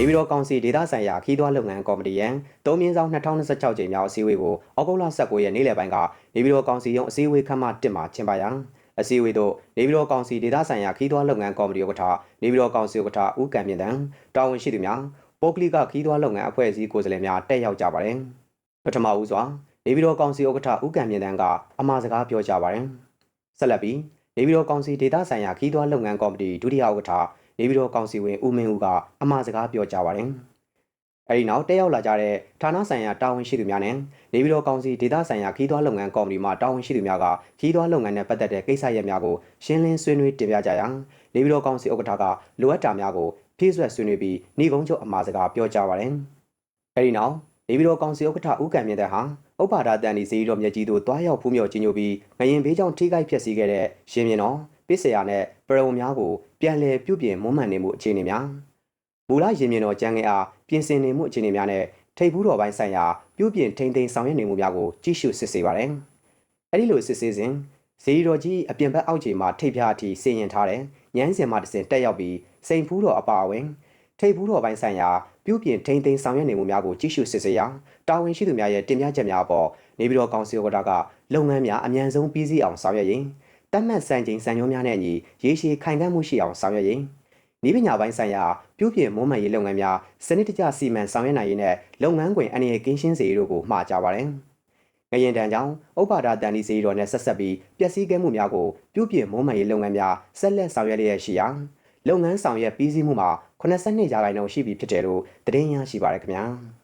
နေပြည်တော်ကောင်စီဒေသဆိုင်ရာခီးသွွားလုပ်ငန်းကော်မတီရဲ့3မြင်းဆောင်2026ကြိမ်မြောက်အစည်းအဝေးကိုဩဂုတ်လ19ရက်နေ့လယ်ပိုင်းကနေပြည်တော်ကောင်စီရုံးအစည်းအဝေးခန်းမ1မှာကျင်းပရာအစည်းအဝေးသို့နေပြည်တော်ကောင်စီဒေသဆိုင်ရာခီးသွွားလုပ်ငန်းကော်မတီဥက္ကဋ္ဌနေပြည်တော်ကောင်စီဥက္ကဋ္ဌဦးကံမြင့်တန်းတာဝန်ရှိသူများပုဂ္ဂလိကခီးသွွားလုပ်ငန်းအဖွဲ့အစည်းကိုယ်စားလှယ်များတက်ရောက်ကြပါတယ်ပထမဦးစွာနေပြည်တော်ကောင်စီဥက္ကဋ္ဌဦးကံမြင့်တန်းကအမှာစကားပြောကြပါတယ်ဆက်လက်ပြီးနေပြည်တော်ကောင်စီဒေသဆိုင်ရာခီးသွွားလုပ်ငန်းကော်မတီဒုတိယဥက္ကဋ္ဌနေပြည်တော်ကောင်စီဝင်ဦးမင်းဦးကအမှာစကားပြောကြပါတယ်အဲဒီနောက်တက်ရောက်လာကြတဲ့ဌာနဆိုင်ရာတာဝန်ရှိသူများနဲ့နေပြည်တော်ကောင်စီဒေသဆိုင်ရာခီးသွွားလုပ်ငန်းကော်မတီမှတာဝန်ရှိသူများကခီးသွွားလုပ်ငန်းနဲ့ပတ်သက်တဲ့ကိစ္စရပ်များကိုရှင်းလင်းဆွေးနွေးတင်ပြကြရာနေပြည်တော်ကောင်စီဥက္ကဋ္ဌကလိုအပ်တာများကိုဖြည့်စွက်ဆွေးနွေးပြီးနှီးကုန်းချုပ်အမှာစကားပြောကြပါတယ်အဲဒီနောက်နေပြည်တော်ကောင်စီဥက္ကဋ္ဌဦးကံမြင့်တဲ့ဟာဥပ္ပါဒတန်ဒီစီတော်မြက်ကြီးတို့တွားရောက်ဖူးမြော်ကြီးညိုပြီးငရင်ဘေးကြောင့်ထိခိုက်ဖျက်ဆီးခဲ့တဲ့ရှင်မြင်တော်ပစ္စယနဲ့ပရဝုံများကိုပြန်လည်ပြုပြင်မွမ်းမံနေမှုအခြေအနေများမူလရင်မြင်တော်ကျန်းငယ်အားပြင်ဆင်နေမှုအခြေအနေများနဲ့ထိပ်ဖူးတော်ပိုင်းဆိုင်ရာပြုပြင်ထိန်းသိမ်းဆောင်ရွက်နေမှုများကိုကြည့်ရှုစစ်ဆေးပါတယ်။အဲဒီလိုစစ်ဆေးစဉ်ဇီတော်ကြီးအပြင်ဘက်အောက်ခြေမှာထိပ်ဖြားအထိဆင်ရင်ထားတဲ့ညန်းစင်မှတစ်စင်တက်ရောက်ပြီးစိန်ဖူးတော်အပါအဝင်ထိပ်ဖူးတော်ပိုင်းဆိုင်ရာပြုပြင်ထိန်းသိမ်းဆောင်ရွက်နေမှုများကိုကြည့်ရှုစစ်ဆေးရာတာဝန်ရှိသူများရဲ့တင်ပြချက်များအပေါ်နေပြည်တော်ကောင်စီဥက္ကဋ္ဌကလုပ်ငန်းများအမြန်ဆုံးပြီးစီးအောင်ဆောင်ရွက်ရင်းတတ်မှတ်စံချိန်စံညွှန်းများနဲ့အညီရေရှည်ခိုင်ခံ့မှုရှိအောင်ဆောင်ရွက်ရင်းဤပညာပိုင်းဆိုင်ရာပြုပြင်မွမ်းမံရေးလုပ်ငန်းများစနစ်တကျစီမံဆောင်ရွက်နိုင်ရေးနဲ့လုပ်ငန်းခွင်အနေနဲ့ကင်းရှင်းစေရေးတို့ကိုမှာကြားပါတယ်။ငရင်တန်ကြောင့်ဥပ္ပါဒတန်ဒီစီတော်နဲ့ဆက်ဆက်ပြီးပျက်စီးခဲ့မှုများကိုပြုပြင်မွမ်းမံရေးလုပ်ငန်းများဆက်လက်ဆောင်ရွက်လျက်ရှိရာလုပ်ငန်းဆောင်ရွက်ပြီးစီးမှုမှာ82%ရှိပြီဖြစ်တယ်လို့သတင်းရရှိပါရခင်ဗျာ။